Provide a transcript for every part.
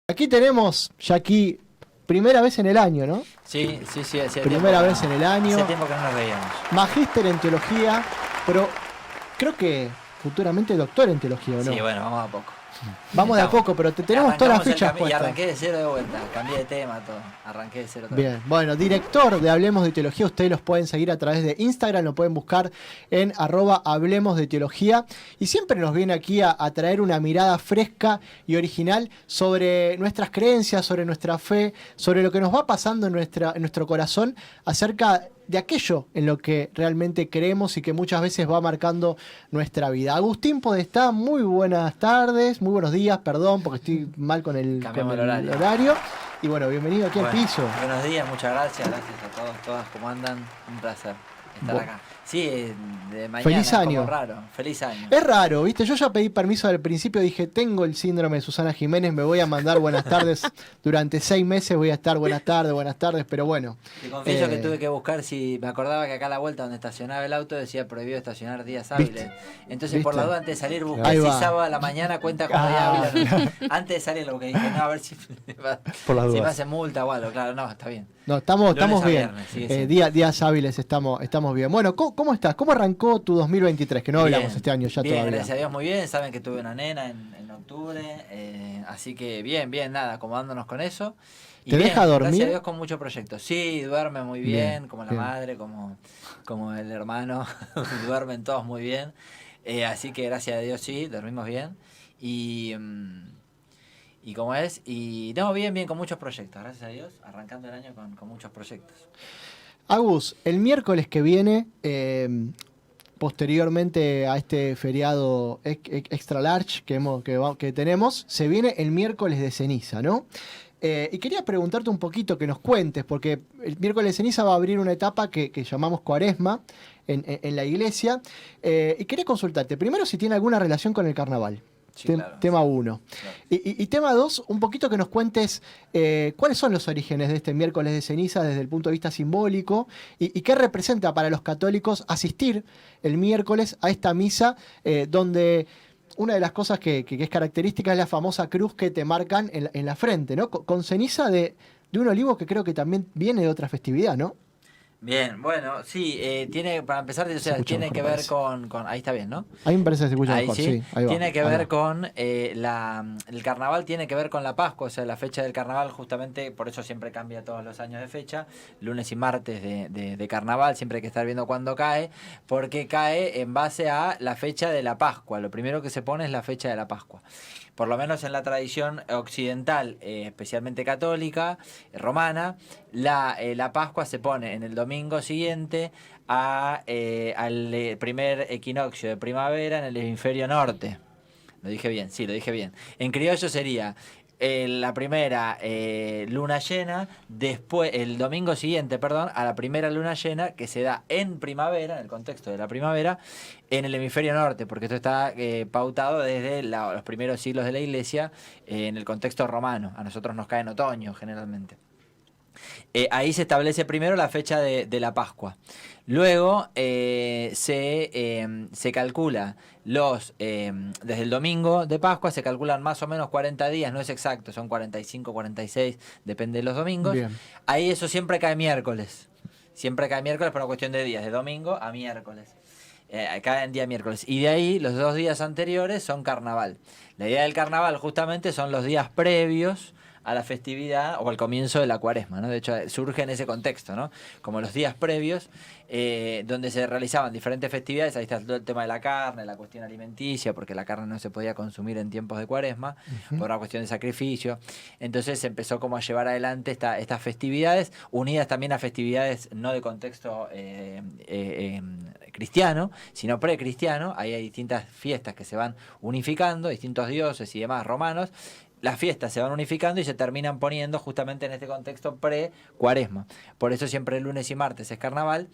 Aquí tenemos, Jackie, primera vez en el año, ¿no? Sí. Primera vez en el año. Hace tiempo que no nos veíamos. Magíster en teología, pero creo que futuramente doctor en teología, ¿o no? Sí, bueno, vamos a poco. Vamos de a poco, pero tenemos todas las fichas Y puestas. arranqué de cero de vuelta, cambié de tema, todo. Arranqué de cero todo. Bien, bueno, director de Hablemos de Teología, ustedes los pueden seguir a través de Instagram, lo pueden buscar en @Hablemos de Teología, y siempre nos viene aquí a traer una mirada fresca y original sobre nuestras creencias, sobre nuestra fe, sobre lo que nos va pasando en nuestro corazón acerca de aquello en lo que realmente creemos y que muchas veces va marcando nuestra vida. Agustín Podestá, muy buenas tardes, muy buenos días, perdón, porque estoy mal con el horario. Y bueno, bienvenido aquí al piso. Buenos días, muchas gracias a todos, todas, ¿cómo andan? Un placer estar acá. Sí, de mañana. Feliz año. Como raro. Feliz año. Es raro, ¿viste? Yo ya pedí permiso al principio, dije, tengo el síndrome de Susana Jiménez, me voy a mandar buenas tardes. Durante 6 meses voy a estar buenas tardes, pero bueno. Te confieso que tuve que buscar si me acordaba que acá a la vuelta donde estacionaba el auto decía prohibido estacionar días hábiles. Entonces, por la duda, antes de salir, busqué si sábado a la mañana cuenta como día hábil o no. Antes de salir, lo que dije, no, a ver si me hacen multa o algo. Claro, no, está bien. No, estamos bien. Viernes, días hábiles estamos bien. Bueno, ¿cómo estás? ¿Cómo arrancó tu 2023? Que no hablamos este año ya bien, todavía. Gracias a Dios, muy bien. Saben que tuve una nena en octubre. Así que bien, nada, acomodándonos con eso. Y ¿Te deja dormir? Gracias a Dios, con muchos proyectos. Sí, duerme muy bien, como la madre, como el hermano. Duermen todos muy bien. Así que gracias a Dios, sí, dormimos bien. Y cómo es, y no, bien, con muchos proyectos, gracias a Dios, arrancando el año con muchos proyectos. Agus, el miércoles que viene, posteriormente a este feriado extra large que tenemos, se viene el miércoles de ceniza, ¿no? Y quería preguntarte un poquito, que nos cuentes, porque el miércoles de ceniza va a abrir una etapa que llamamos Cuaresma en la iglesia, y quería consultarte, primero si tiene alguna relación con el carnaval. Sí, claro. Tema 1. Claro. Y tema 2, un poquito que nos cuentes cuáles son los orígenes de este miércoles de ceniza desde el punto de vista simbólico y qué representa para los católicos asistir el miércoles a esta misa donde una de las cosas que es característica es la famosa cruz que te marcan en la frente, ¿no? Con ceniza de un olivo que creo que también viene de otra festividad, ¿no? Bien, bueno, sí, tiene, para empezar, o sea, tiene que ver con... Ahí está bien, ¿no? Ahí me parece que se escucha mejor, sí. Ahí va, tiene que ver con el carnaval, tiene que ver con la Pascua, o sea, la fecha del carnaval, justamente, por eso siempre cambia todos los años de fecha, lunes y martes de carnaval, siempre hay que estar viendo cuándo cae, porque cae en base a la fecha de la Pascua, lo primero que se pone es la fecha de la Pascua. Por lo menos en la tradición occidental, especialmente católica, romana, la Pascua se pone en el domingo siguiente al primer equinoccio de primavera en el hemisferio norte. Lo dije bien, sí, lo dije bien. En criollo sería la primera luna llena, después el domingo siguiente, a la primera luna llena que se da en primavera, en el contexto de la primavera, en el hemisferio norte, porque esto está pautado desde los primeros siglos de la iglesia en el contexto romano. A nosotros nos cae en otoño generalmente. Ahí se establece primero la fecha de la Pascua. Luego se calcula desde el domingo de Pascua se calculan más o menos 40 días, no es exacto, son 45, 46, depende de los domingos. Bien. Ahí eso siempre cae miércoles. Siempre cae miércoles por una cuestión de días, de domingo a miércoles. Cae en día miércoles. Y de ahí los 2 días anteriores son carnaval. La idea del carnaval justamente son los días previos a la festividad o al comienzo de la Cuaresma, ¿no? De hecho, surge en ese contexto, ¿no? Como los días previos, donde se realizaban diferentes festividades. Ahí está todo el tema de la carne, la cuestión alimenticia, porque la carne no se podía consumir en tiempos de Cuaresma, por una cuestión de sacrificio. Entonces se empezó como a llevar adelante estas festividades, unidas también a festividades no de contexto cristiano, sino precristiano. Ahí hay distintas fiestas que se van unificando, distintos dioses y demás romanos. Las fiestas se van unificando y se terminan poniendo justamente en este contexto pre-Cuaresma. Por eso siempre lunes y martes es carnaval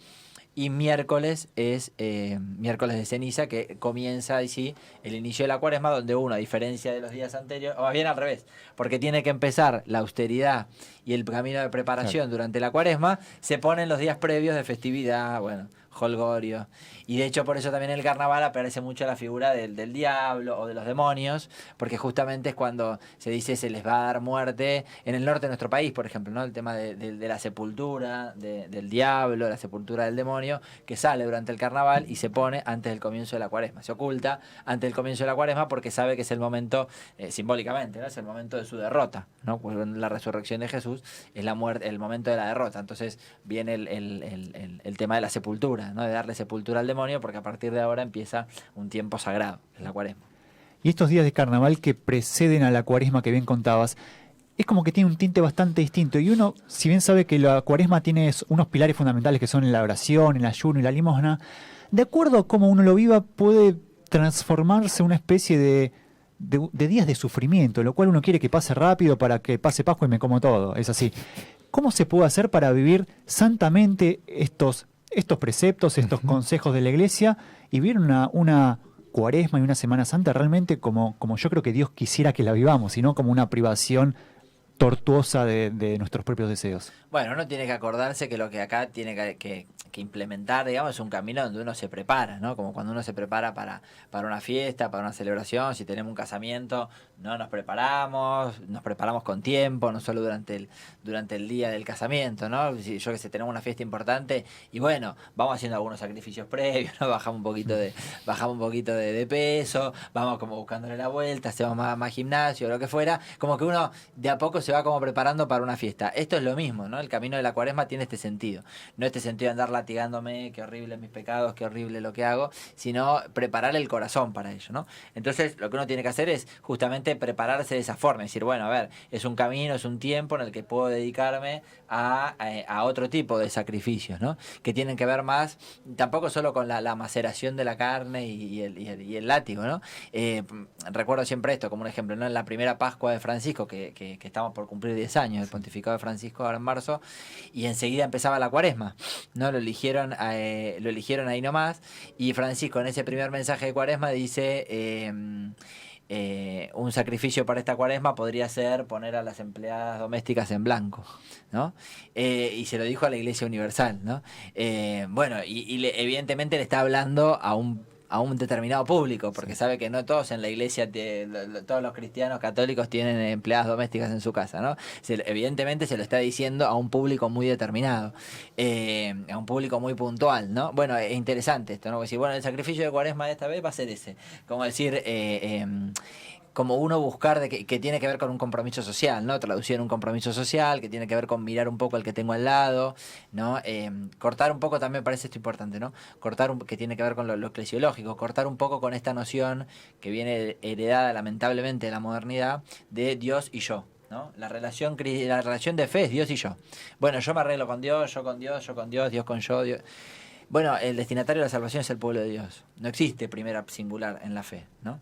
y miércoles es miércoles de ceniza, que comienza así el inicio de la Cuaresma, donde uno, a diferencia de los días anteriores, o más bien al revés, porque tiene que empezar la austeridad y el camino de preparación durante la Cuaresma, se ponen los días previos de festividad, bueno, holgorio. Y de hecho por eso también en el carnaval aparece mucho la figura del diablo o de los demonios, porque justamente es cuando se dice se les va a dar muerte en el norte de nuestro país, por ejemplo, ¿no? El tema de la sepultura del diablo, la sepultura del demonio, que sale durante el carnaval y se pone antes del comienzo de la cuaresma. Se oculta antes del comienzo de la cuaresma porque sabe que es el momento, simbólicamente, ¿no? Es el momento de su derrota, ¿no? Pues la resurrección de Jesús es la muerte, el momento de la derrota. Entonces viene el tema de la sepultura, ¿no? De darle sepultura al demonio, porque a partir de ahora empieza un tiempo sagrado, es la cuaresma. Y estos días de carnaval que preceden a la cuaresma que bien contabas, es como que tiene un tinte bastante distinto. Y uno, si bien sabe que la cuaresma tiene unos pilares fundamentales que son la oración, el ayuno y la limosna, de acuerdo a cómo uno lo viva, puede transformarse en una especie de días de sufrimiento, lo cual uno quiere que pase rápido para que pase Pascua y me como todo. Es así. ¿Cómo se puede hacer para vivir santamente estos preceptos, estos consejos de la Iglesia y vivir una cuaresma y una Semana Santa realmente como yo creo que Dios quisiera que la vivamos, y no como una privación tortuosa de nuestros propios deseos? Bueno, uno tiene que acordarse que lo que acá tiene que implementar, digamos, es un camino donde uno se prepara, ¿no? Como cuando uno se prepara para una fiesta, para una celebración, si tenemos un casamiento, no nos preparamos con tiempo, no solo durante el día del casamiento, ¿no? Si yo que sé, tenemos una fiesta importante y bueno, vamos haciendo algunos sacrificios previos, ¿no? Bajamos un poquito de peso, vamos como buscándole la vuelta, hacemos más gimnasio, lo que fuera, como que uno de a poco se va como preparando para una fiesta. Esto es lo mismo, ¿no? El camino de la cuaresma tiene este sentido. No este sentido de andar latigándome, qué horrible mis pecados, qué horrible lo que hago, sino preparar el corazón para ello, ¿no? Entonces, lo que uno tiene que hacer es justamente prepararse de esa forma. Decir, bueno, a ver, es un camino, es un tiempo en el que puedo dedicarme a otro tipo de sacrificios, ¿no? Que tienen que ver más, tampoco solo con la maceración de la carne y el látigo, ¿no? Recuerdo siempre esto como un ejemplo, ¿no? En la primera Pascua de Francisco, que estamos por cumplir 10 años, el pontificado de Francisco ahora en marzo, y enseguida empezaba la cuaresma, ¿no? Lo eligieron ahí nomás, y Francisco en ese primer mensaje de cuaresma dice... un sacrificio para esta cuaresma podría ser poner a las empleadas domésticas en blanco, ¿no? Y se lo dijo a la Iglesia Universal, ¿no? Bueno, evidentemente le está hablando a un determinado público, porque sabe que no todos en la iglesia, todos los cristianos católicos tienen empleadas domésticas en su casa, ¿no? Evidentemente se lo está diciendo a un público muy determinado, a un público muy puntual, ¿no? Bueno, es interesante esto, ¿no? Decir, bueno, el sacrificio de cuaresma de esta vez va a ser ese, como decir... como uno buscar que tiene que ver con un compromiso social, ¿no? Traducir un compromiso social, que tiene que ver con mirar un poco al que tengo al lado, ¿no? Cortar un poco, también me parece esto importante, ¿no? Que tiene que ver con lo eclesiológico, cortar un poco con esta noción que viene heredada lamentablemente de la modernidad de Dios y yo, ¿no? La relación de fe es Dios y yo. Bueno, yo me arreglo con Dios, yo con Dios, Dios con yo, Dios. Bueno, el destinatario de la salvación es el pueblo de Dios. No existe primera singular en la fe, ¿no?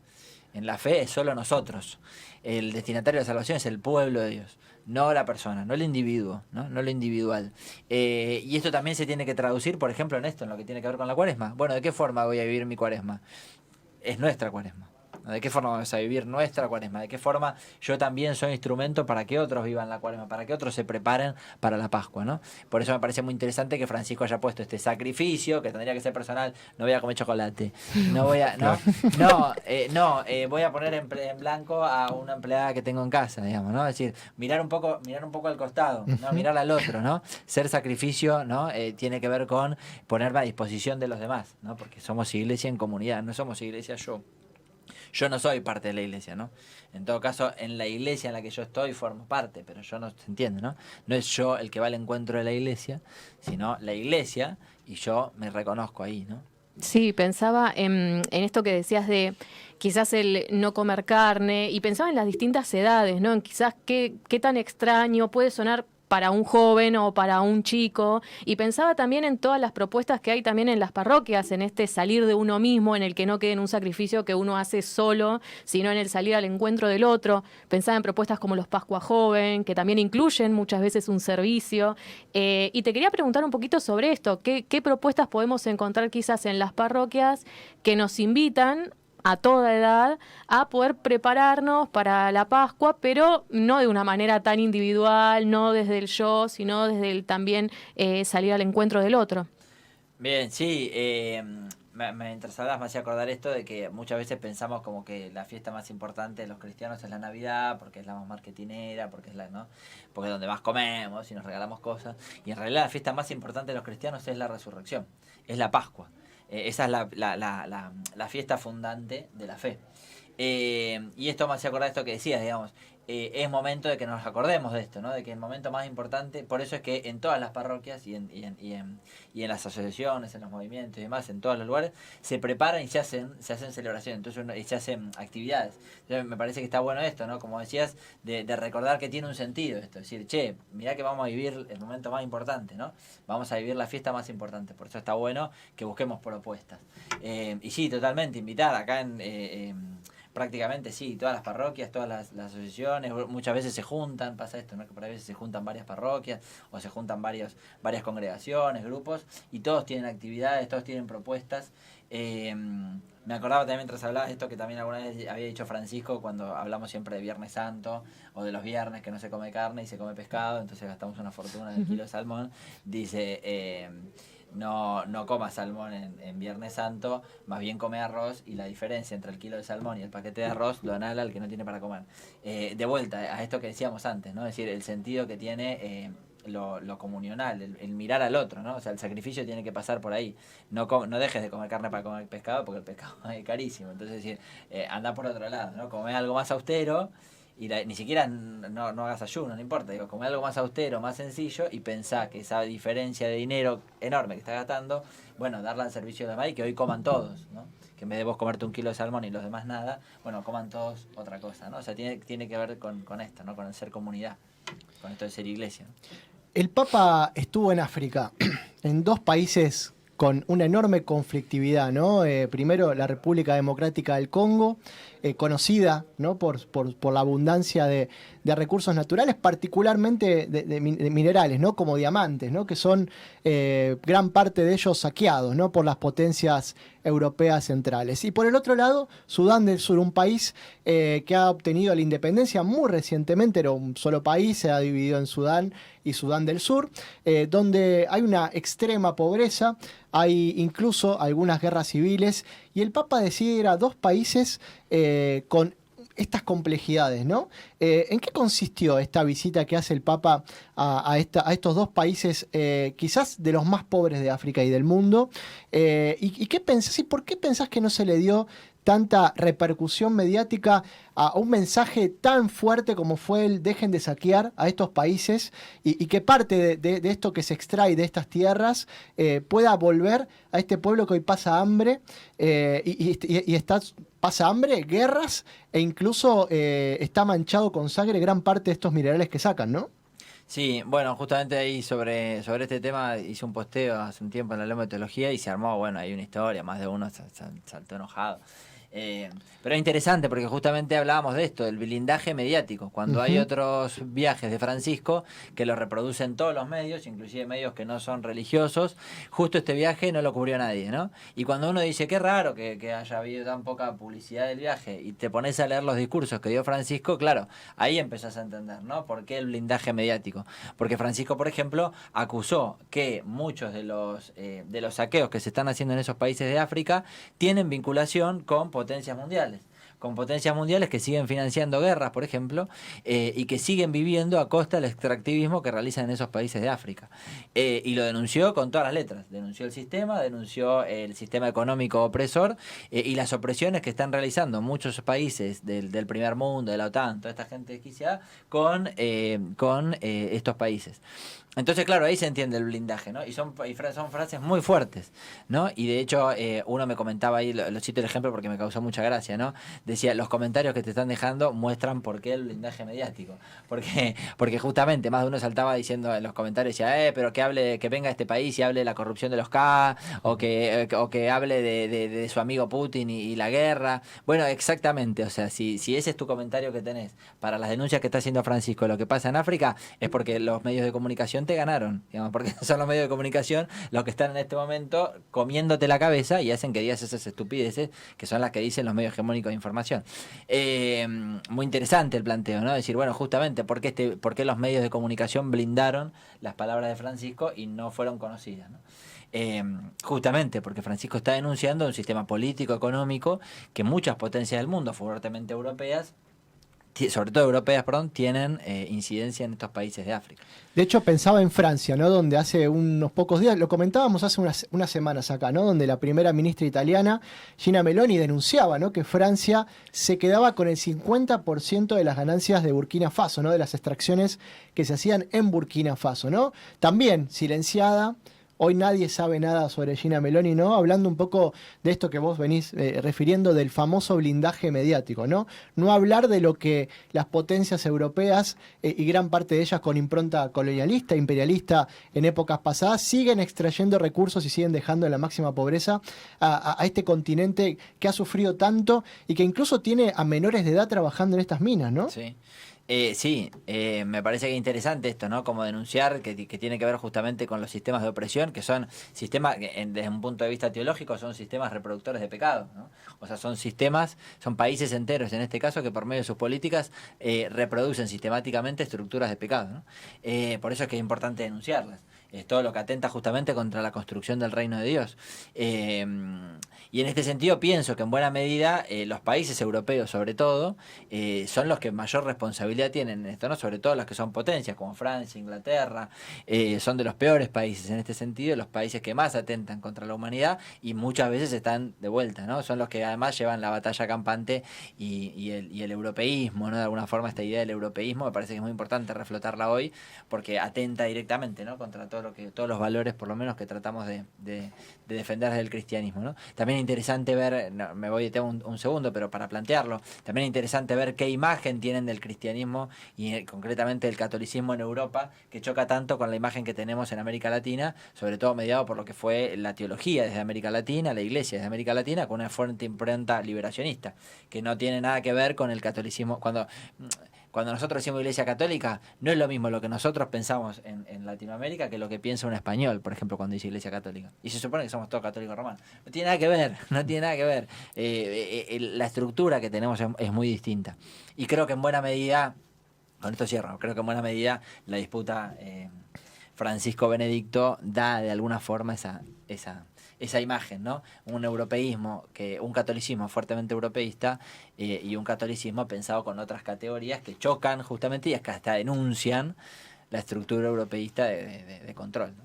En la fe es solo nosotros. El destinatario de la salvación es el pueblo de Dios, no la persona, no el individuo, no lo individual. Y esto también se tiene que traducir, por ejemplo, en esto, en lo que tiene que ver con la cuaresma. Bueno, ¿de qué forma voy a vivir mi cuaresma? Es nuestra cuaresma. ¿De qué forma vamos a vivir nuestra cuaresma? ¿De qué forma yo también soy instrumento para que otros vivan la cuaresma, para que otros se preparen para la Pascua, ¿no? Por eso me parece muy interesante que Francisco haya puesto este sacrificio, que tendría que ser personal. No voy a comer chocolate. No voy a... voy a poner en blanco a una empleada que tengo en casa, digamos, ¿no? Es decir, mirar un poco al costado, ¿no? Mirar al otro, ¿no? Ser sacrificio, ¿no? Tiene que ver con ponerme a disposición de los demás, ¿no? Porque somos iglesia en comunidad, no somos iglesia yo. Yo no soy parte de la iglesia, ¿no? En todo caso, en la iglesia en la que yo estoy formo parte, pero yo no, se entiende, ¿no? No es yo el que va al encuentro de la iglesia, sino la iglesia y yo me reconozco ahí, ¿no? Sí, pensaba en esto que decías de quizás el no comer carne, y pensaba en las distintas edades, ¿no? En quizás qué tan extraño puede sonar para un joven o para un chico, y pensaba también en todas las propuestas que hay también en las parroquias, en este salir de uno mismo, en el que no quede en un sacrificio que uno hace solo, sino en el salir al encuentro del otro. Pensaba en propuestas como los Pascua Joven, que también incluyen muchas veces un servicio, y te quería preguntar un poquito sobre esto. ¿Qué propuestas podemos encontrar quizás en las parroquias que nos invitan a toda edad a poder prepararnos para la Pascua, pero no de una manera tan individual, no desde el yo, sino desde el también salir al encuentro del otro? Bien, sí, mientras hablabas me hacía acordar esto de que muchas veces pensamos como que la fiesta más importante de los cristianos es la Navidad, porque es la más marketinera, porque es ¿no? Porque es donde más comemos y nos regalamos cosas. Y en realidad la fiesta más importante de los cristianos es la resurrección, es la Pascua. Esa es la fiesta fundante de la fe. Y esto me hacía acordar esto que decías, digamos. Es momento de que nos acordemos de esto, ¿no? De que el momento más importante, por eso es que en todas las parroquias y en las asociaciones, en los movimientos y demás, en todos los lugares, se preparan y se hacen celebraciones, entonces y se hacen actividades. Entonces me parece que está bueno esto, ¿no? Como decías, de recordar que tiene un sentido esto, es decir, che, mirá que vamos a vivir el momento más importante, ¿no? Vamos a vivir la fiesta más importante, por eso está bueno que busquemos propuestas. Y sí, totalmente, invitar acá prácticamente sí, todas las parroquias, todas las asociaciones, muchas veces se juntan, pasa esto, ¿no? Que por ahí veces se juntan varias parroquias o se juntan varias congregaciones, grupos, y todos tienen actividades, todos tienen propuestas. Me acordaba también mientras hablabas esto que también alguna vez había dicho Francisco cuando hablamos siempre de Viernes Santo o de los viernes que no se come carne y se come pescado, entonces gastamos una fortuna en el kilo de salmón. Dice... No coma salmón en Viernes Santo, más bien come arroz, y la diferencia entre el kilo de salmón y el paquete de arroz donala al que no tiene para comer. De vuelta a esto que decíamos antes, ¿no? Es decir, el sentido que tiene lo comunional, el mirar al otro, ¿no? O sea, el sacrificio tiene que pasar por ahí. No dejes de comer carne para comer pescado, porque el pescado es carísimo. Entonces, es decir, anda por otro lado, ¿no? Come algo más austero. Y ni siquiera no hagas ayuno, no importa, digo, come algo más austero, más sencillo, y pensá que esa diferencia de dinero enorme que estás gastando, bueno, darla al servicio de los demás y que hoy coman todos, ¿no? Que en vez de vos comerte un kilo de salmón y los demás nada, bueno, coman todos otra cosa, ¿no? O sea, tiene que ver con esto, ¿no? Con el ser comunidad, con esto de ser iglesia, ¿no? El Papa estuvo en África, en 2 países con una enorme conflictividad, ¿no? Primero, la República Democrática del Congo, conocida, ¿no? por la abundancia de recursos naturales, particularmente de minerales, ¿no? Como diamantes, ¿no? Que son gran parte de ellos saqueados, ¿no? Por las potencias europeas centrales. Y por el otro lado, Sudán del Sur, un país que ha obtenido la independencia muy recientemente, era un solo país, se ha dividido en Sudán y Sudán del Sur, donde hay una extrema pobreza, hay incluso algunas guerras civiles, y el Papa decide ir a 2 países con estas complejidades, ¿no? ¿En qué consistió esta visita que hace el Papa a estos 2 países, quizás de los más pobres de África y del mundo? ¿Y qué pensás y por qué pensás que no se le dio tanta repercusión mediática a un mensaje tan fuerte como fue el dejen de saquear a estos países y que parte de esto que se extrae de estas tierras pueda volver a este pueblo que hoy pasa hambre pasa hambre, guerras e incluso está manchado con sangre gran parte de estos minerales que sacan, ¿no? Sí, bueno, justamente ahí sobre este tema hice un posteo hace un tiempo en la Lema de Teología y se armó, bueno, hay una historia, más de uno saltó enojado. Pero es interesante porque justamente hablábamos de esto, del blindaje mediático. Cuando hay otros viajes de Francisco que los reproducen todos los medios, inclusive medios que no son religiosos, justo este viaje no lo cubrió nadie, ¿no? Y cuando uno dice, qué raro que haya habido tan poca publicidad del viaje, y te pones a leer los discursos que dio Francisco, claro, ahí empezás a entender, ¿no? ¿Por qué el blindaje mediático? Porque Francisco, por ejemplo, acusó que muchos de los saqueos que se están haciendo en esos países de África tienen vinculación con potencias mundiales que siguen financiando guerras, por ejemplo, y que siguen viviendo a costa del extractivismo que realizan en esos países de África. Y lo denunció con todas las letras. Denunció el sistema económico opresor y las opresiones que están realizando muchos países del primer mundo, de la OTAN, toda esta gente desquiciada, con estos países. Entonces, claro, ahí se entiende el blindaje, ¿no? Y son frases muy fuertes, ¿no? Y de hecho, uno me comentaba ahí, lo cito el ejemplo porque me causó mucha gracia, ¿no? Decía, los comentarios que te están dejando muestran por qué el blindaje mediático. Porque justamente más de uno saltaba diciendo en los comentarios, decía, pero que venga a este país y hable de la corrupción de los K, o que hable de su amigo Putin y la guerra. Bueno, exactamente, o sea, si ese es tu comentario que tenés para las denuncias que está haciendo Francisco, lo que pasa en África, es porque los medios de comunicación te ganaron, digamos, porque son los medios de comunicación los que están en este momento comiéndote la cabeza y hacen que digas esas estupideces que son las que dicen los medios hegemónicos de información. Muy interesante el planteo, ¿no? Decir, bueno, justamente, ¿por qué los medios de comunicación blindaron las palabras de Francisco y no fueron conocidas, ¿no? justamente porque Francisco está denunciando un sistema político, económico, que muchas potencias del mundo, fuertemente europeas, sobre todo europeas, perdón, tienen incidencia en estos países de África. De hecho, pensaba en Francia, ¿no? Donde hace unos pocos días, lo comentábamos hace unas semanas acá, ¿no? Donde la primera ministra italiana, Gina Meloni, denunciaba, ¿no? Que Francia se quedaba con el 50% de las ganancias de Burkina Faso, ¿no? De las extracciones que se hacían en Burkina Faso, ¿no? También silenciada. Hoy nadie sabe nada sobre Gina Meloni, ¿no? Hablando un poco de esto que vos venís refiriendo del famoso blindaje mediático, ¿no? No hablar de lo que las potencias europeas y gran parte de ellas con impronta colonialista, imperialista en épocas pasadas, siguen extrayendo recursos y siguen dejando en la máxima pobreza a este continente que ha sufrido tanto y que incluso tiene a menores de edad trabajando en estas minas, ¿no? Sí. Me parece que es interesante esto, ¿no? Como denunciar que tiene que ver justamente con los sistemas de opresión, que son sistemas, desde un punto de vista teológico, son sistemas reproductores de pecado, ¿no? O sea, son países enteros, en este caso, que por medio de sus políticas reproducen sistemáticamente estructuras de pecado, ¿no? Por eso es que es importante denunciarlas. Es todo lo que atenta justamente contra la construcción del reino de Dios. Y en este sentido pienso que en buena medida los países europeos, sobre todo, son los que mayor responsabilidad tienen en esto, ¿no? Sobre todo los que son potencias, como Francia, Inglaterra, son de los peores países en este sentido, los países que más atentan contra la humanidad y muchas veces están de vuelta, ¿no? Son los que además llevan la batalla campante y el europeísmo, ¿no? De alguna forma esta idea del europeísmo me parece que es muy importante reflotarla hoy porque atenta directamente, ¿no? Contra todos los valores, por lo menos, que tratamos de defender desde el cristianismo, ¿no? También es interesante ver, no, me voy de tema un segundo, pero para plantearlo, también es interesante ver qué imagen tienen del cristianismo y concretamente del catolicismo en Europa, que choca tanto con la imagen que tenemos en América Latina, sobre todo mediado por lo que fue la teología desde América Latina, la iglesia desde América Latina, con una fuerte impronta liberacionista, que no tiene nada que ver con el catolicismo. Cuando nosotros decimos Iglesia Católica, no es lo mismo lo que nosotros pensamos en Latinoamérica que lo que piensa un español, por ejemplo, cuando dice Iglesia Católica. Y se supone que somos todos católicos romanos. No tiene nada que ver, no tiene nada que ver. La estructura que tenemos es muy distinta. Y creo que en buena medida, con esto cierro, creo que en buena medida la disputa Francisco-Benedicto da de alguna forma esa imagen, ¿no? Un europeísmo, un catolicismo fuertemente europeísta y un catolicismo pensado con otras categorías que chocan justamente y es que hasta denuncian la estructura europeísta de control, ¿no?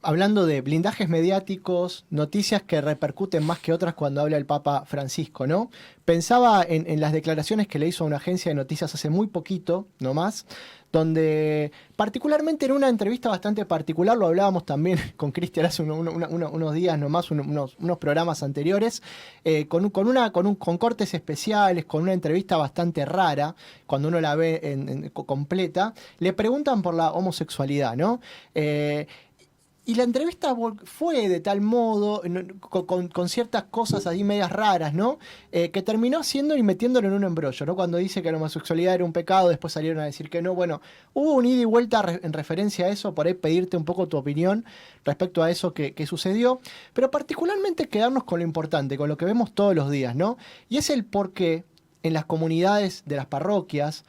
Hablando de blindajes mediáticos, noticias que repercuten más que otras cuando habla el Papa Francisco, ¿no? Pensaba en las declaraciones que le hizo a una agencia de noticias hace muy poquito, no más, donde particularmente en una entrevista bastante particular, lo hablábamos también con Cristian hace unos días nomás, unos programas anteriores, con cortes especiales, con una entrevista bastante rara, cuando uno la ve completa, le preguntan por la homosexualidad, ¿no? Y la entrevista fue de tal modo, con ciertas cosas ahí medias raras, ¿no? Que terminó haciendo y metiéndolo en un embrollo, ¿no? Cuando dice que la homosexualidad era un pecado, después salieron a decir que no. Bueno, hubo un ida y vuelta en referencia a eso, por ahí pedirte un poco tu opinión respecto a eso que sucedió, pero particularmente quedarnos con lo importante, con lo que vemos todos los días, ¿no? Y es el por qué en las comunidades de las parroquias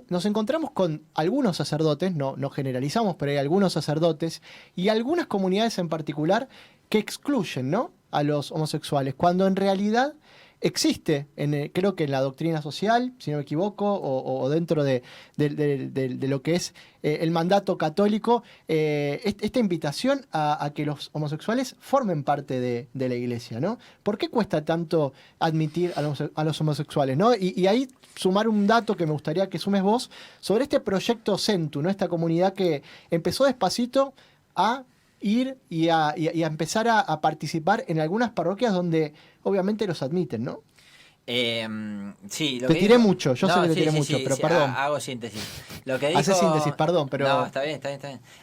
nos encontramos con algunos sacerdotes, no generalizamos, pero hay algunos sacerdotes y algunas comunidades en particular que excluyen, ¿no?, a los homosexuales, cuando en realidad existe, creo que en la doctrina social, si no me equivoco, o dentro de lo que es el mandato católico, esta invitación a que los homosexuales formen parte de la iglesia, ¿no? ¿Por qué cuesta tanto admitir a los homosexuales, ¿no? Y ahí sumar un dato que me gustaría que sumes vos sobre este proyecto Centu, ¿no? Esta comunidad que empezó despacito a ir y a empezar a participar en algunas parroquias donde obviamente los admiten, ¿no? Sí, te tiré mucho, yo sé que te tiré mucho, pero perdón. Hago síntesis. Lo que dijo, hace síntesis, perdón, pero... No, está bien.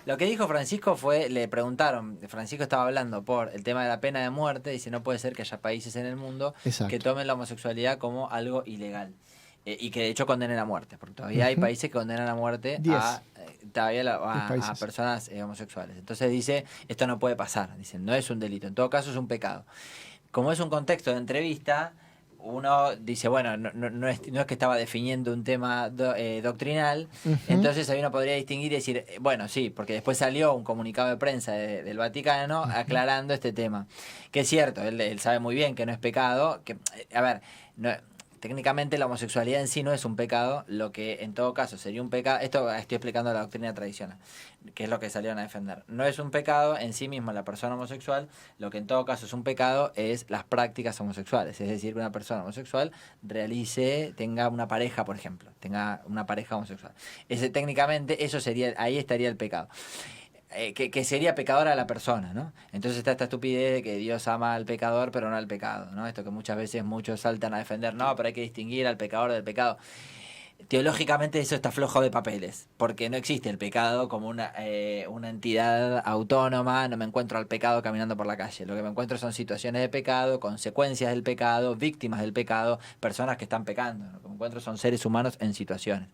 Lo que dijo Francisco le preguntaron, Francisco estaba hablando por el tema de la pena de muerte, dice no puede ser que haya países en el mundo que tomen la homosexualidad como algo ilegal. Y que de hecho condenen a muerte, porque todavía hay países que condenan a muerte a personas homosexuales. Entonces dice, esto no puede pasar, dicen, no es un delito, en todo caso es un pecado. Como es un contexto de entrevista, uno dice, bueno, no es que estaba definiendo un tema doctrinal, Ujú. entonces ahí uno podría distinguir y decir, bueno, sí, porque después salió un comunicado de prensa del Vaticano aclarando este tema. Que es cierto, él sabe muy bien que no es pecado, que, a ver, técnicamente la homosexualidad en sí no es un pecado, lo que en todo caso sería un pecado, esto estoy explicando la doctrina tradicional, que es lo que salieron a defender. No es un pecado en sí mismo la persona homosexual, lo que en todo caso es un pecado es las prácticas homosexuales, es decir, que una persona homosexual tenga una pareja, por ejemplo, tenga una pareja homosexual. Técnicamente eso sería, ahí estaría el pecado. Que sería pecadora la persona, ¿no? Entonces está esta estupidez de que Dios ama al pecador pero no al pecado, ¿no? Esto que muchas veces muchos saltan a defender, no, pero hay que distinguir al pecador del pecado. Teológicamente eso está flojo de papeles, porque no existe el pecado como una entidad autónoma, no me encuentro al pecado caminando por la calle, lo que me encuentro son situaciones de pecado, consecuencias del pecado, víctimas del pecado, personas que están pecando, lo que me encuentro son seres humanos en situaciones.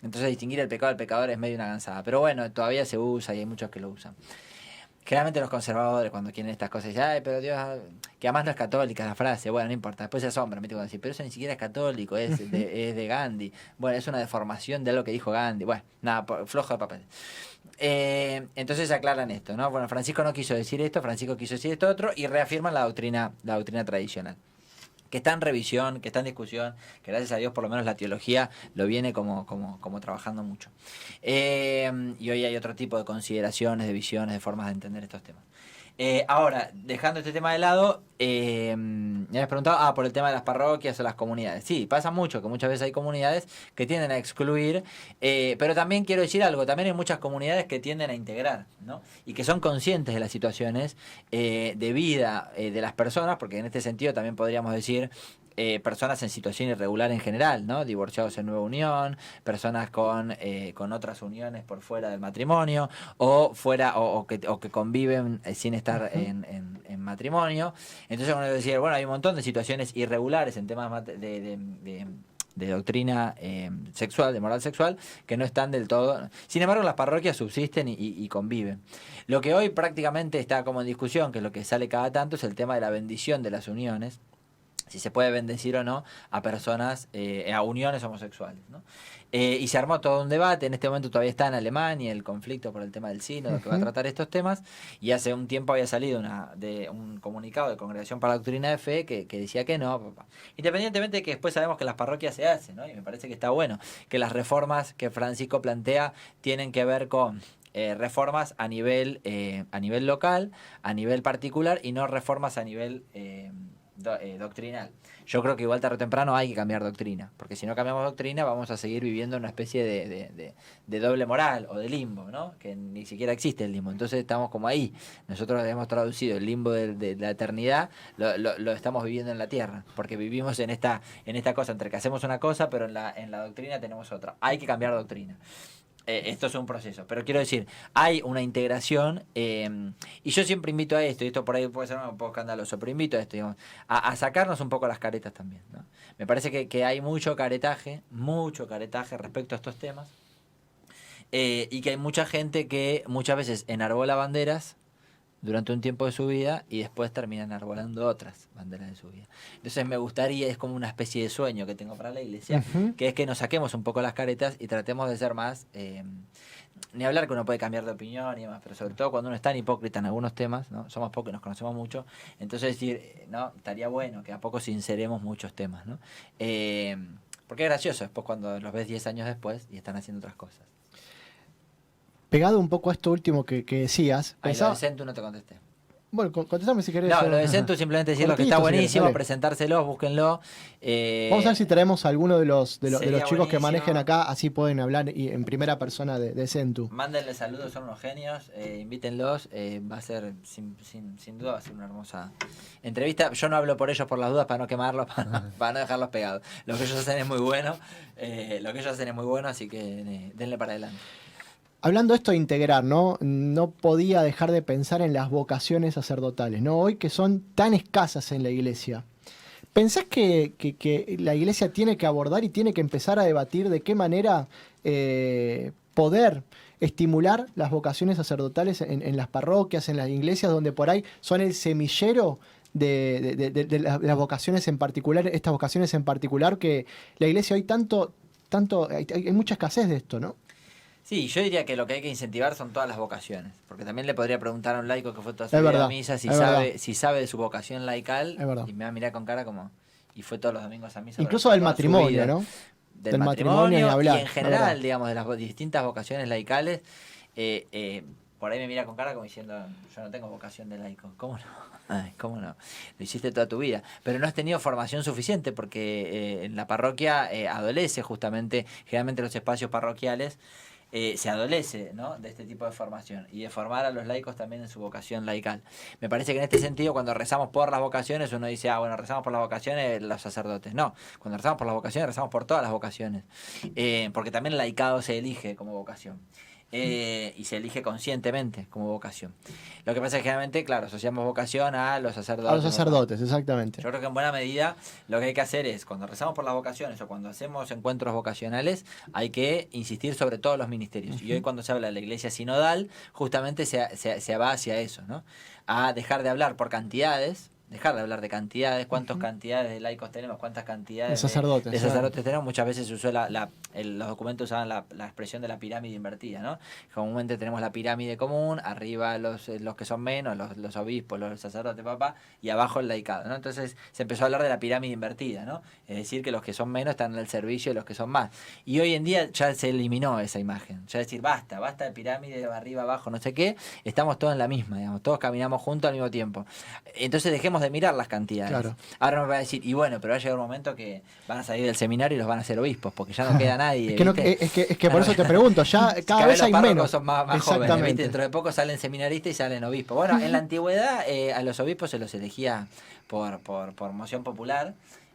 Entonces distinguir el pecado del pecador es medio una gansada, pero bueno, todavía se usa y hay muchos que lo usan. Generalmente los conservadores cuando quieren estas cosas dicen, ay, pero Dios, que además no es católica la frase, bueno, no importa, después se asombra, me tengo que decir, pero eso ni siquiera es católico, es de Gandhi, bueno, es una deformación de algo que dijo Gandhi, bueno, nada, flojo de papel. Entonces aclaran esto, ¿no? Bueno, Francisco no quiso decir esto, Francisco quiso decir esto otro, y reafirman la doctrina tradicional, que está en revisión, que está en discusión, que gracias a Dios por lo menos la teología lo viene como trabajando mucho. Y hoy hay otro tipo de consideraciones, de visiones, de formas de entender estos temas. Ahora, dejando este tema de lado, me habías preguntado por el tema de las parroquias o las comunidades. Sí, pasa mucho, que muchas veces hay comunidades que tienden a excluir, pero también quiero decir algo, también hay muchas comunidades que tienden a integrar, ¿no? Y que son conscientes de las situaciones de vida de las personas, porque en este sentido también podríamos decir personas en situación irregular en general, ¿no? Divorciados en nueva unión, personas con otras uniones por fuera del matrimonio, o fuera, o que conviven sin estar en matrimonio. Entonces uno debe decir, bueno, hay un montón de situaciones irregulares en temas de doctrina sexual, de moral sexual, que no están del todo. Sin embargo, las parroquias subsisten y conviven. Lo que hoy prácticamente está como en discusión, que es lo que sale cada tanto, es el tema de la bendición de las uniones, si se puede bendecir o no a personas, a uniones homosexuales, ¿no? Y se armó todo un debate. En este momento todavía está en Alemania el conflicto por el tema del sínodo que va a tratar estos temas, y hace un tiempo había salido un comunicado de Congregación para la Doctrina de Fe que decía que no, independientemente de que después sabemos que las parroquias se hacen, ¿no? Y me parece que está bueno que las reformas que Francisco plantea tienen que ver con reformas a nivel local, a nivel particular, y no reformas a nivel doctrinal. Yo creo que igual tarde o temprano hay que cambiar doctrina, porque si no cambiamos doctrina vamos a seguir viviendo en una especie de doble moral o de limbo, ¿no? Que ni siquiera existe el limbo. Entonces estamos como ahí. Nosotros hemos traducido el limbo de la eternidad, lo estamos viviendo en la tierra, porque vivimos en esta cosa entre que hacemos una cosa, pero en la doctrina tenemos otra. Hay que cambiar doctrina. Esto es un proceso, pero quiero decir, hay una integración, y yo siempre invito a esto, y esto por ahí puede ser un poco escandaloso, pero invito a esto, digamos, a sacarnos un poco las caretas también, ¿no? Me parece que hay mucho caretaje respecto a estos temas, y que hay mucha gente que muchas veces enarbola banderas durante un tiempo de su vida y después terminan enarbolando otras banderas de su vida. Entonces me gustaría, es como una especie de sueño que tengo para la iglesia, que es que nos saquemos un poco las caretas y tratemos de ser más, ni hablar que uno puede cambiar de opinión y demás, pero sobre todo cuando uno es tan hipócrita en algunos temas, ¿no? Somos pocos y nos conocemos mucho, entonces decir, no, estaría bueno que a poco sinceremos muchos temas, ¿no? Porque es gracioso después cuando los ves 10 años después y están haciendo otras cosas. Pegado un poco a esto último que decías. Ahí lo de Centu no te contesté. Bueno, contestame si querés. No, lo de Centu simplemente decirlo que está buenísimo, presentárselos, búsquenlo. Vamos a ver si traemos a alguno de los chicos que manejen acá, así pueden hablar en primera persona de Centu. Mándenle saludos, son unos genios, invítenlos, va a ser, sin duda, va a ser una hermosa entrevista. Yo no hablo por ellos por las dudas, para no quemarlos, para no dejarlos pegados. Lo que ellos hacen es muy bueno, así que denle para adelante. Hablando esto de integrar, ¿no? No podía dejar de pensar en las vocaciones sacerdotales, ¿no? Hoy que son tan escasas en la iglesia. ¿Pensás que la iglesia tiene que abordar y tiene que empezar a debatir de qué manera poder estimular las vocaciones sacerdotales en las parroquias, en las iglesias, donde por ahí son el semillero de las vocaciones en particular, estas vocaciones en particular, que la iglesia hoy hay mucha escasez de esto, ¿no? Sí, yo diría que lo que hay que incentivar son todas las vocaciones, porque también le podría preguntar a un laico que fue toda su Es vida verdad, a misa es verdad. si sabe de su vocación laical, Es verdad. y me va a mirar con cara como, y fue todos los domingos a misa. Incluso durante del toda su matrimonio, vida. ¿no? Del matrimonio ni hablar, y en la general, verdad. digamos, de las distintas vocaciones laicales, por ahí me mira con cara como diciendo, yo no tengo vocación de laico. ¿Cómo no? Ay, ¿cómo no? Lo hiciste toda tu vida. Pero no has tenido formación suficiente porque en la parroquia adolece justamente, generalmente los espacios parroquiales, se adolece, ¿no?, de este tipo de formación y de formar a los laicos también en su vocación laical. Me parece que en este sentido, cuando rezamos por las vocaciones, uno dice, bueno, rezamos por las vocaciones los sacerdotes. No, cuando rezamos por las vocaciones, rezamos por todas las vocaciones. Porque también el laicado se elige como vocación. Y se elige conscientemente como vocación. Lo que pasa es que generalmente, claro, asociamos vocación a los sacerdotes. A los sacerdotes, exactamente. Yo creo que en buena medida lo que hay que hacer es, cuando rezamos por las vocaciones o cuando hacemos encuentros vocacionales, hay que insistir sobre todos los ministerios. Y hoy cuando se habla de la iglesia sinodal, justamente se va hacia eso, ¿no? A dejar de hablar por cantidades, dejar de hablar de cantidades, cuántas cantidades de laicos tenemos, cuántas cantidades De sacerdotes, de sacerdotes tenemos. Muchas veces se usó los documentos usaban la expresión de la pirámide invertida, ¿no? Comúnmente tenemos la pirámide común, arriba los que son menos, los obispos, los sacerdotes, papá, y abajo el laicado, ¿no? Entonces se empezó a hablar de la pirámide invertida, ¿no? Es decir, que los que son menos están en el servicio de los que son más. Y hoy en día ya se eliminó esa imagen. Ya decir, basta de pirámide, de arriba, abajo, no sé qué, estamos todos en la misma, digamos, todos caminamos juntos al mismo tiempo. Entonces dejemos de mirar las cantidades. Claro. Ahora nos va a decir, y bueno, pero va a llegar un momento que van a salir del seminario y los van a hacer obispos, porque ya no queda nadie. Es que por eso te pregunto, ya cada vez los hay párrocos menos. son más jóvenes, ¿viste? Exactamente. Dentro de poco salen seminaristas y salen obispos. Bueno, en la antigüedad a los obispos se los elegía por moción popular.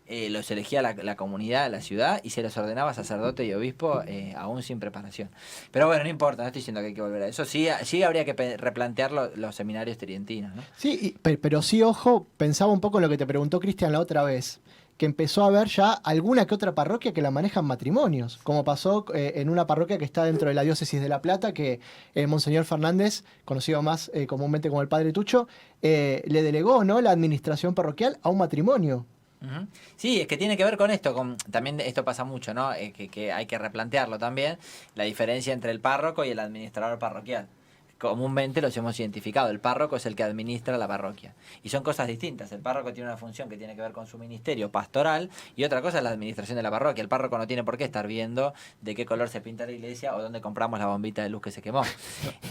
Los elegía la comunidad, la ciudad, y se los ordenaba sacerdote y obispo aún sin preparación. Pero bueno, no importa, no estoy diciendo que hay que volver a eso. Sí habría que replantear los seminarios trientinos, ¿no? Sí, pero sí, ojo, pensaba un poco en lo que te preguntó Cristian la otra vez, que empezó a haber ya alguna que otra parroquia que la manejan matrimonios, como pasó en una parroquia que está dentro de la diócesis de La Plata, que Monseñor Fernández, conocido más comúnmente como el Padre Tucho, le delegó, ¿no?, la administración parroquial a un matrimonio. Uh-huh. Sí, es que tiene que ver con esto, también esto pasa mucho, ¿no? Que hay que replantearlo también, la diferencia entre el párroco y el administrador parroquial. Comúnmente los hemos identificado, el párroco es el que administra la parroquia. Y son cosas distintas, el párroco tiene una función que tiene que ver con su ministerio pastoral y otra cosa es la administración de la parroquia. El párroco no tiene por qué estar viendo de qué color se pinta la iglesia o dónde compramos la bombita de luz que se quemó.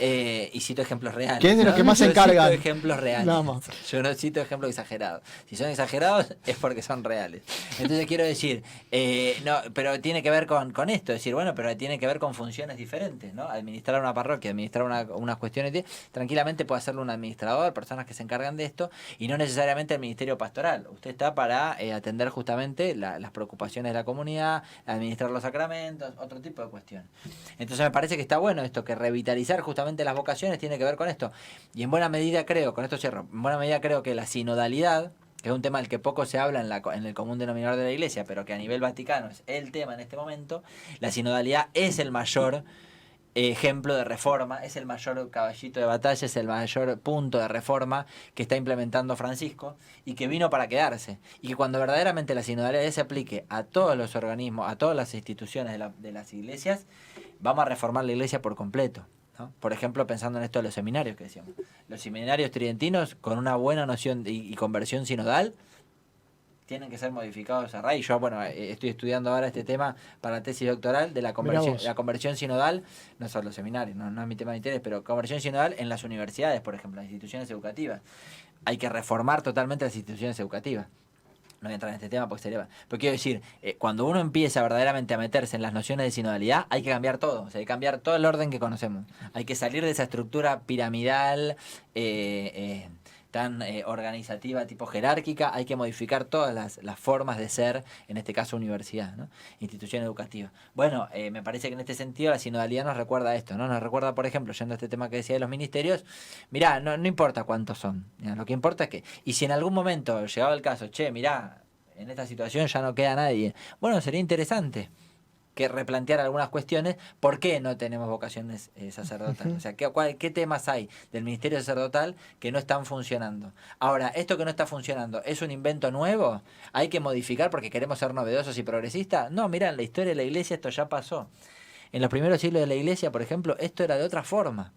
Y cito ejemplos reales. ¿Quién es de los que más se encargan? Yo cito ejemplos reales. Nada más. Yo no cito ejemplos exagerados. Si son exagerados es porque son reales. Entonces quiero decir, no, pero tiene que ver con esto, decir, bueno, pero tiene que ver con funciones diferentes, ¿no? Administrar una parroquia, administrar unas cuestiones, tranquilamente puede hacerlo un administrador, personas que se encargan de esto, y no necesariamente el ministerio pastoral. Usted está para atender justamente las preocupaciones de la comunidad, administrar los sacramentos, otro tipo de cuestiones. Entonces me parece que está bueno esto, que revitalizar justamente las vocaciones tiene que ver con esto. Y en buena medida creo, con esto cierro, en buena medida creo que la sinodalidad, que es un tema del que poco se habla en el común denominador de la Iglesia, pero que a nivel vaticano es el tema en este momento, la sinodalidad es el mayor ejemplo de reforma, es el mayor caballito de batalla, es el mayor punto de reforma que está implementando Francisco y que vino para quedarse. Y que cuando verdaderamente la sinodalidad se aplique a todos los organismos, a todas las instituciones de las iglesias, vamos a reformar la iglesia por completo, ¿no? Por ejemplo, pensando en esto de los seminarios que decíamos. Los seminarios tridentinos, con una buena noción y conversión sinodal, tienen que ser modificados a raíz. Yo, bueno, estoy estudiando ahora este tema para la tesis doctoral de la conversión sinodal, no solo los seminarios, no es mi tema de interés, pero conversión sinodal en las universidades, por ejemplo, las instituciones educativas. Hay que reformar totalmente las instituciones educativas. No voy a entrar en este tema porque sería... Pero quiero decir, cuando uno empieza verdaderamente a meterse en las nociones de sinodalidad, hay que cambiar todo. O sea, hay que cambiar todo el orden que conocemos. Hay que salir de esa estructura piramidal, tan organizativa, tipo jerárquica. Hay que modificar todas las formas de ser, en este caso universidad, ¿no? Institución educativa. Bueno, me parece que en este sentido la sinodalidad nos recuerda esto, ¿no? Nos recuerda, por ejemplo, yendo a este tema que decía de los ministerios, mirá, no importa cuántos son, mirá, lo que importa es que, y si en algún momento llegaba el caso, mirá, en esta situación ya no queda nadie, bueno, sería interesante que replantear algunas cuestiones. ¿Por qué no tenemos vocaciones sacerdotales? O sea, ¿qué temas hay del ministerio sacerdotal que no están funcionando? Ahora, ¿esto que no está funcionando es un invento nuevo? ¿Hay que modificar porque queremos ser novedosos y progresistas? No, mira, en la historia de la iglesia esto ya pasó. En los primeros siglos de la iglesia, por ejemplo, esto era de otra forma.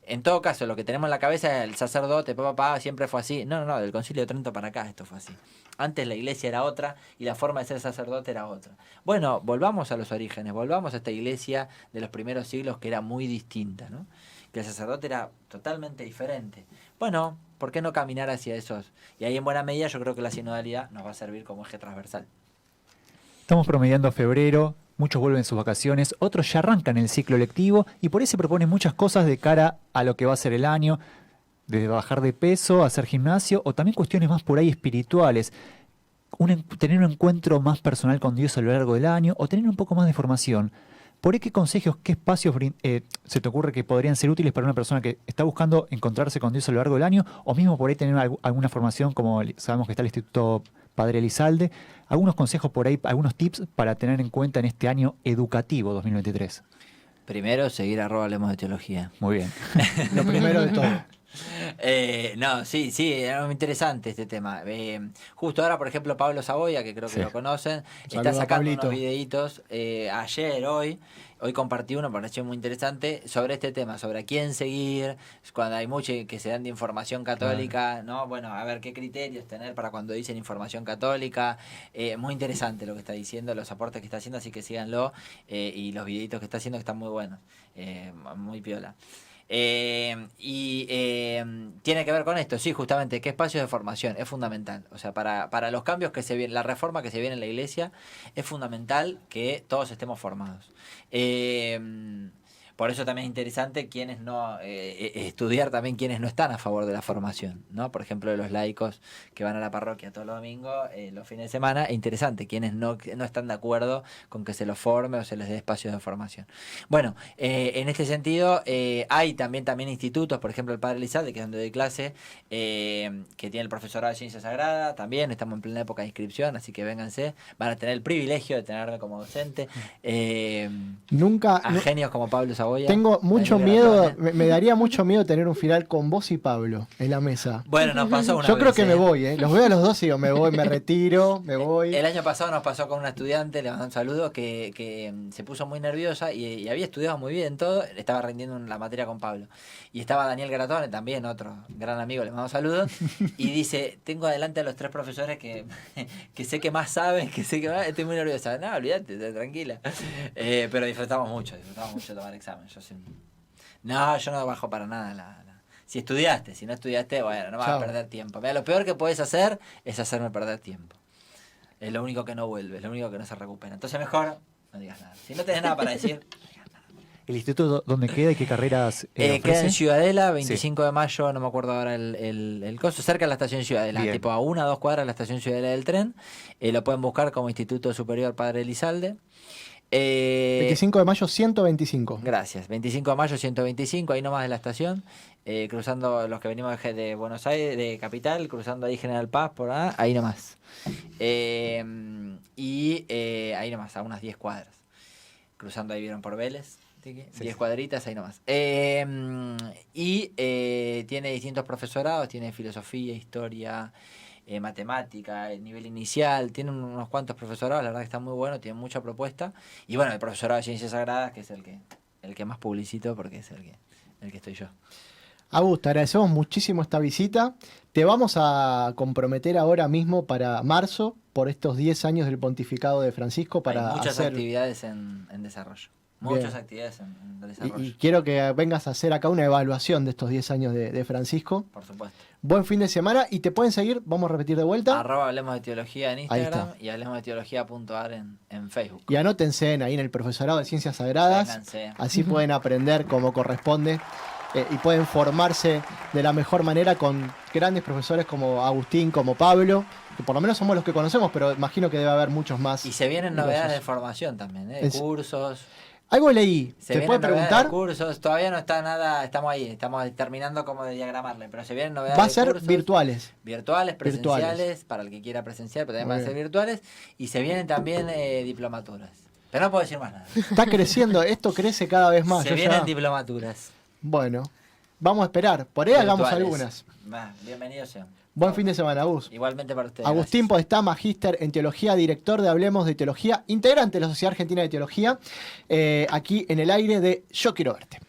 En todo caso, lo que tenemos en la cabeza es el sacerdote, siempre fue así. No, del Concilio de Trento para acá esto fue así. Antes la iglesia era otra y la forma de ser sacerdote era otra. Bueno, volvamos a los orígenes, volvamos a esta iglesia de los primeros siglos que era muy distinta, ¿no? Que el sacerdote era totalmente diferente. Bueno, ¿por qué no caminar hacia esos? Y ahí en buena medida yo creo que la sinodalidad nos va a servir como eje transversal. Estamos promediando febrero, muchos vuelven sus vacaciones, otros ya arrancan el ciclo lectivo y por ahí se proponen muchas cosas de cara a lo que va a ser el año, desde bajar de peso, hacer gimnasio o también cuestiones más por ahí espirituales. Tener un encuentro más personal con Dios a lo largo del año o tener un poco más de formación. ¿Por ahí qué consejos, qué espacios se te ocurre que podrían ser útiles para una persona que está buscando encontrarse con Dios a lo largo del año o mismo por ahí tener alguna formación como sabemos que está el Instituto Padre Elizalde? Algunos consejos por ahí, algunos tips para tener en cuenta en este año educativo 2023. Primero, seguir @Hablemos de Teología. Muy bien. Lo primero de todo. Sí, era muy interesante este tema. Justo ahora, por ejemplo, Pablo Saboya, que creo que lo conocen, está sacando unos videitos ayer, hoy compartí uno, me pareció muy interesante, sobre este tema, sobre a quién seguir, cuando hay muchos que se dan de información católica, ¿no? Bueno, a ver qué criterios tener para cuando dicen información católica. Muy interesante lo que está diciendo, los aportes que está haciendo, así que síganlo, y los videitos que está haciendo que están muy buenos, muy piola. Tiene que ver con esto, sí, justamente, qué espacios de formación es fundamental. O sea, para los cambios que se vienen, la reforma que se viene en la iglesia, es fundamental que todos estemos formados. Por eso también es interesante quienes no estudiar también quienes no están a favor de la formación, ¿no? Por ejemplo, los laicos que van a la parroquia todos los domingos, los fines de semana, es interesante quienes no están de acuerdo con que se los forme o se les dé espacios de formación. Bueno, en este sentido hay también institutos, por ejemplo el Padre Elizalde, que es donde doy clase, que tiene el profesorado de Ciencia Sagrada, también estamos en plena época de inscripción, así que vénganse, van a tener el privilegio de tenerme como docente. Genios como Pablo Saboya. Tengo mucho miedo, me daría mucho miedo tener un final con vos y Pablo en la mesa. Bueno, nos pasó una vez. Yo creo que me voy, los veo a los dos y digo, me voy, me retiro, me voy. El año pasado nos pasó con una estudiante, le mando un saludo, que se puso muy nerviosa y había estudiado muy bien todo, estaba rindiendo la materia con Pablo. Y estaba Daniel Gratone, también otro gran amigo, le mando saludos, y dice, tengo adelante a los 3 profesores que sé que más saben, que sé que más, estoy muy nerviosa. No, olvídate, tranquila. Pero disfrutamos mucho tomar examen. Yo no bajo para nada si estudiaste, si no estudiaste, bueno, no vas a perder tiempo. Mira, lo peor que puedes hacer es hacerme perder tiempo. Es lo único que no vuelve, es lo único que no se recupera. Entonces mejor no digas nada. Si no tenés nada para decir, no digas nada. ¿El instituto dónde queda y qué carreras queda en Ciudadela, 25 de mayo, no me acuerdo ahora el coso, cerca de la estación Ciudadela, tipo a 1 o 2 cuadras de la estación Ciudadela del tren. Lo pueden buscar como Instituto Superior Padre Elizalde. 25 de mayo 125. Gracias, 25 de mayo 125, ahí nomás de la estación, cruzando los que venimos de Buenos Aires, de Capital, cruzando ahí General Paz, por ahí nomás. Ahí nomás, a unas 10 cuadras. Cruzando ahí, vieron por Vélez, 10 cuadritas, ahí nomás. Tiene distintos profesorados, tiene filosofía, historia, matemática, el nivel inicial, tiene unos cuantos profesorados, la verdad que está muy bueno, tiene mucha propuesta. Y bueno, el profesorado de Ciencias Sagradas, que es el que más publicito, porque es el que estoy yo. Agus, te agradecemos muchísimo esta visita. Te vamos a comprometer ahora mismo para marzo, por estos 10 años del pontificado de Francisco. Hay muchas actividades en desarrollo. Muchas actividades en desarrollo. Y quiero que vengas a hacer acá una evaluación de estos 10 años de Francisco. Por supuesto. Buen fin de semana y te pueden seguir, vamos a repetir de vuelta. @Hablemos de Teología en Instagram y hablemosdeteología.ar en Facebook. Y anótense ahí en el profesorado de Ciencias Sagradas. Vénganse. Así pueden aprender como corresponde y pueden formarse de la mejor manera con grandes profesores como Agustín, como Pablo, que por lo menos somos los que conocemos, pero imagino que debe haber muchos más. Y se vienen novedades de formación también, cursos. Algo leí, ¿se puede preguntar? Cursos, todavía no está nada, estamos terminando como de diagramarle, pero se vienen novedades. Va a ser cursos, virtuales, presenciales, para el que quiera presencial, pero también van a ser virtuales, y se vienen también diplomaturas. Pero no puedo decir más nada. Está creciendo, esto crece cada vez más. Se Yo vienen ya- diplomaturas. Bueno, vamos a esperar. Por ahí hagamos virtuales. algunas. Va, bienvenidos sean. Buen fin de semana, Gus. Igualmente para ustedes. Agustín gracias. Podestá, magíster en teología, director de Hablemos de Teología, integrante de la Sociedad Argentina de Teología, aquí en el aire de Yo Quiero Verte.